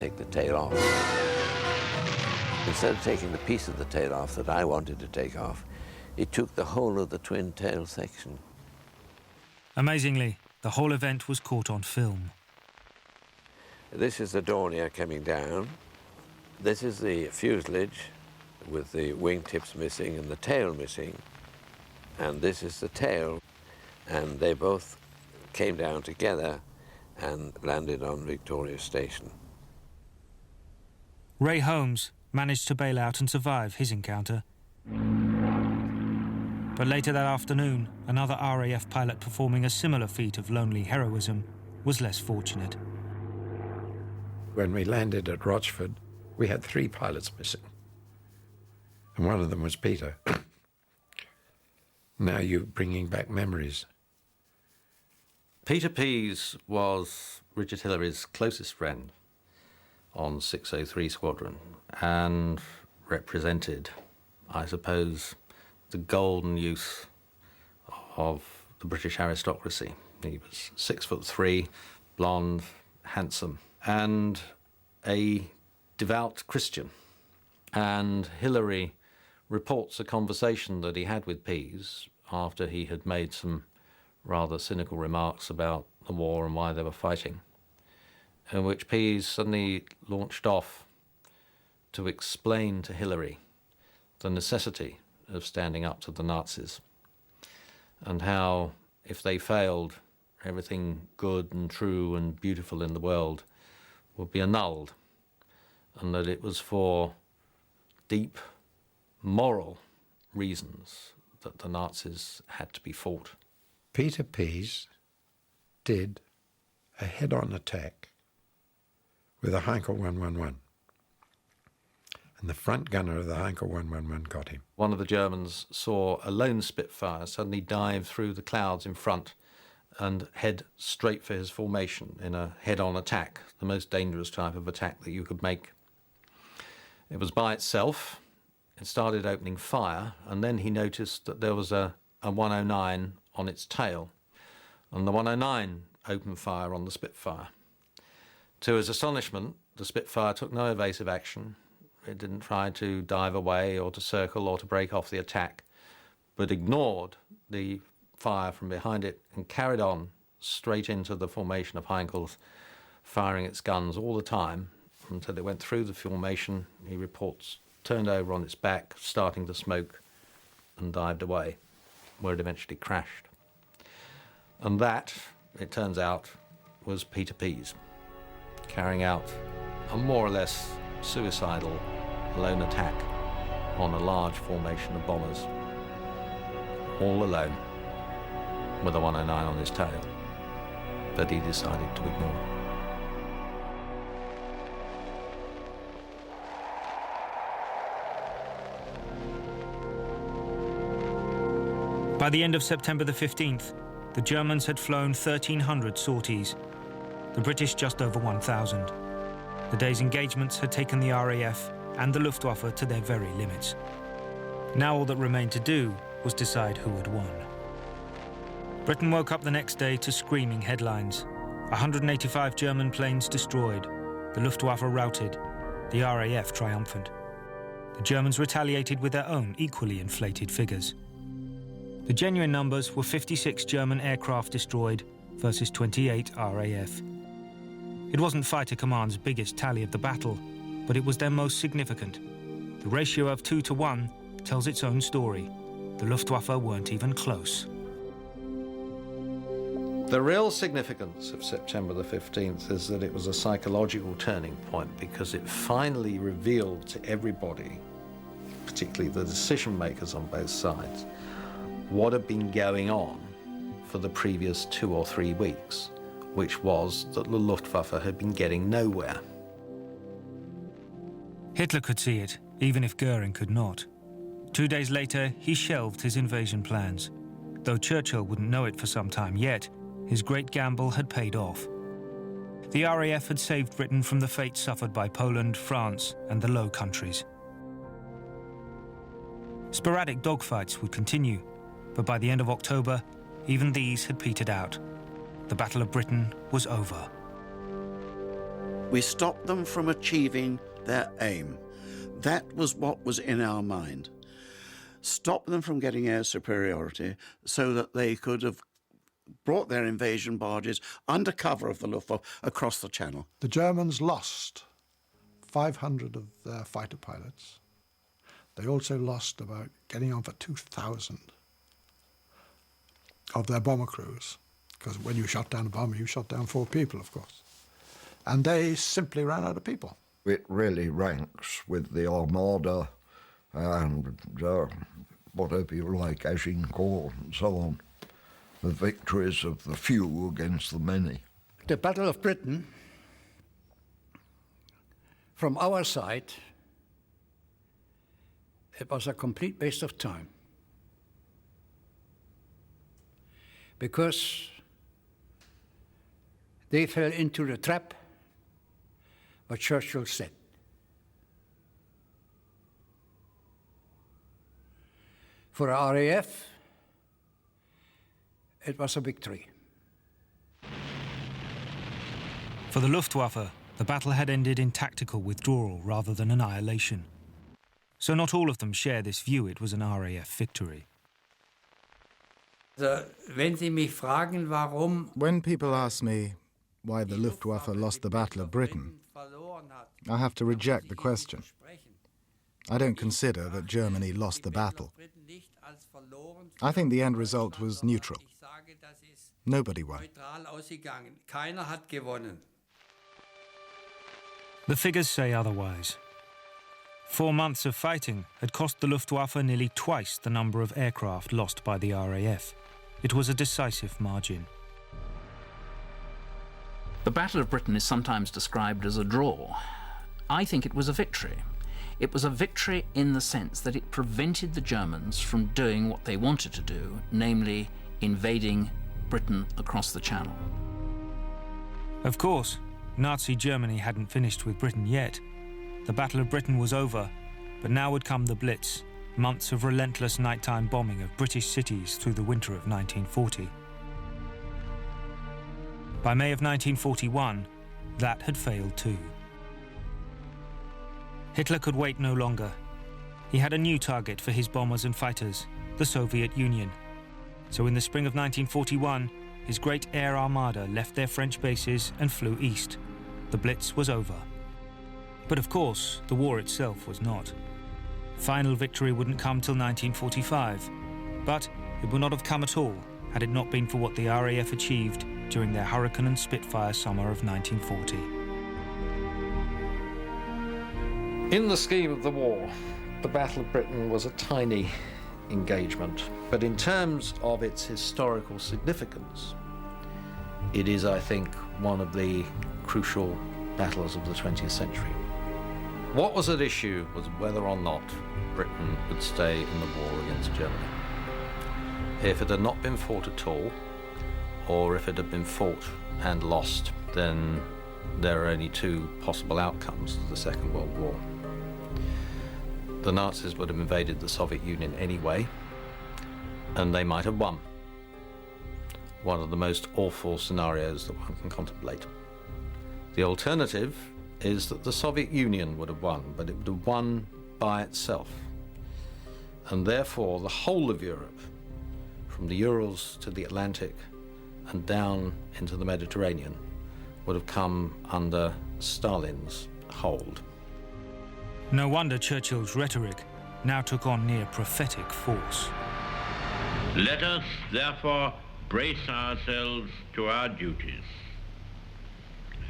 take the tail off. Instead of taking the piece of the tail off that I wanted to take off, it took the whole of the twin tail section. Amazingly, the whole event was caught on film. This is the Dornier coming down. This is the fuselage with the wingtips missing and the tail missing. And this is the tail. And they both came down together and landed on Victoria Station. Ray Holmes managed to bail out and survive his encounter. But later that afternoon, another RAF pilot performing a similar feat of lonely heroism was less fortunate. When we landed at Rochford, we had 3 pilots missing. And one of them was Peter. Now you're bringing back memories. Peter Pease was Richard Hillary's closest friend on 603 Squadron and represented, I suppose, the golden youth of the British aristocracy. He was 6'3", blonde, handsome, and a devout Christian. And Hillary reports a conversation that he had with Pease after he had made some rather cynical remarks about the war and why they were fighting, in which Pease suddenly launched off to explain to Hillary the necessity of standing up to the Nazis and how, if they failed, everything good and true and beautiful in the world would be annulled, and that it was for deep moral reasons that the Nazis had to be fought. Peter Pease did a head-on attack with a Heinkel 111. And the front gunner of the Heinkel 111 got him. One of the Germans saw a lone Spitfire suddenly dive through the clouds in front and head straight for his formation in a head-on attack, the most dangerous type of attack that you could make. It was by itself. It started opening fire, and then he noticed that there was a 109 on its tail, and the 109 opened fire on the Spitfire. To his astonishment, the Spitfire took no evasive action. It didn't try to dive away or to circle or to break off the attack, but ignored the fire from behind it and carried on straight into the formation of Heinkel's, firing its guns all the time until it went through the formation. He reports turned over on its back, starting to smoke, and dived away, where it eventually crashed. And that, it turns out, was Peter Pease, carrying out a more or less suicidal lone attack on a large formation of bombers, all alone, with a 109 on his tail, that he decided to ignore. By the end of September the 15th, the Germans had flown 1,300 sorties, the British just over 1,000. The day's engagements had taken the RAF and the Luftwaffe to their very limits. Now all that remained to do was decide who had won. Britain woke up the next day to screaming headlines. 185 German planes destroyed, the Luftwaffe routed, the RAF triumphant. The Germans retaliated with their own equally inflated figures. The genuine numbers were 56 German aircraft destroyed versus 28 RAF. It wasn't Fighter Command's biggest tally of the battle, but it was their most significant. The ratio of 2 to 1 tells its own story. The Luftwaffe weren't even close. The real significance of September the 15th is that it was a psychological turning point, because it finally revealed to everybody, particularly the decision makers on both sides, what had been going on for the previous 2 or 3 weeks, which was that the Luftwaffe had been getting nowhere. Hitler could see it, even if Goering could not. 2 days later, he shelved his invasion plans. Though Churchill wouldn't know it for some time yet, his great gamble had paid off. The RAF had saved Britain from the fate suffered by Poland, France, and the Low Countries. Sporadic dogfights would continue, but by the end of October, even these had petered out. The Battle of Britain was over. We stopped them from achieving their aim. That was what was in our mind. Stop them from getting air superiority so that they could have brought their invasion barges under cover of the Luftwaffe across the Channel. The Germans lost 500 of their fighter pilots. They also lost about getting on for 2,000 of their bomber crews, because when you shot down a bomber, you shot down 4 people, of course. And they simply ran out of people. It really ranks with the Armada and whatever you like, Agincourt and so on, the victories of the few against the many. The Battle of Britain, from our side, it was a complete waste of time. Because they fell into the trap what Churchill said. For the RAF, it was a victory. For the Luftwaffe, the battle had ended in tactical withdrawal rather than annihilation. So not all of them share this view it was an RAF victory. When people ask me why the Luftwaffe lost the Battle of Britain, I have to reject the question. I don't consider that Germany lost the battle. I think the end result was neutral. Nobody won. The figures say otherwise. 4 months of fighting had cost the Luftwaffe nearly twice the number of aircraft lost by the RAF. It was a decisive margin. The Battle of Britain is sometimes described as a draw. I think it was a victory. It was a victory in the sense that it prevented the Germans from doing what they wanted to do, namely invading Britain across the Channel. Of course, Nazi Germany hadn't finished with Britain yet. The Battle of Britain was over, but now would come the Blitz, months of relentless nighttime bombing of British cities through the winter of 1940. By May of 1941, that had failed too. Hitler could wait no longer. He had a new target for his bombers and fighters, the Soviet Union. So in the spring of 1941, his great air armada left their French bases and flew east. The Blitz was over. But of course, the war itself was not. Final victory wouldn't come till 1945, but it would not have come at all had it not been for what the RAF achieved during their Hurricane and Spitfire summer of 1940. In the scheme of the war, the Battle of Britain was a tiny engagement, but in terms of its historical significance, it is, I think, one of the crucial battles of the 20th century. What was at issue was whether or not Britain would stay in the war against Germany. If it had not been fought at all, or if it had been fought and lost, then there are only 2 possible outcomes to the Second World War. The Nazis would have invaded the Soviet Union anyway, and they might have won. One of the most awful scenarios that one can contemplate. The alternative is that the Soviet Union would have won, but it would have won by itself. And therefore, the whole of Europe, from the Urals to the Atlantic and down into the Mediterranean, would have come under Stalin's hold. No wonder Churchill's rhetoric now took on near prophetic force. Let us therefore brace ourselves to our duties,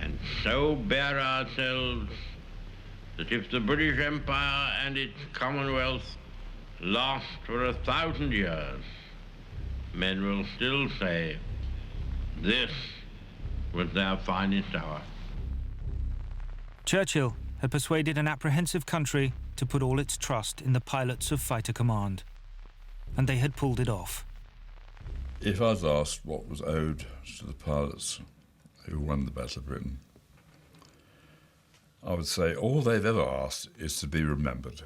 and so bear ourselves that if the British Empire and its Commonwealth last for 1,000 years, men will still say, this was their finest hour. Churchill had persuaded an apprehensive country to put all its trust in the pilots of Fighter Command, and they had pulled it off. If I was asked what was owed to the pilots who won the Battle of Britain, I would say all they've ever asked is to be remembered.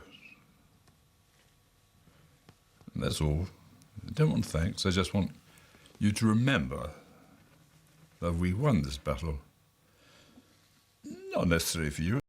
And that's all. They don't want thanks, they just want you to remember that we won this battle, Not necessarily for you.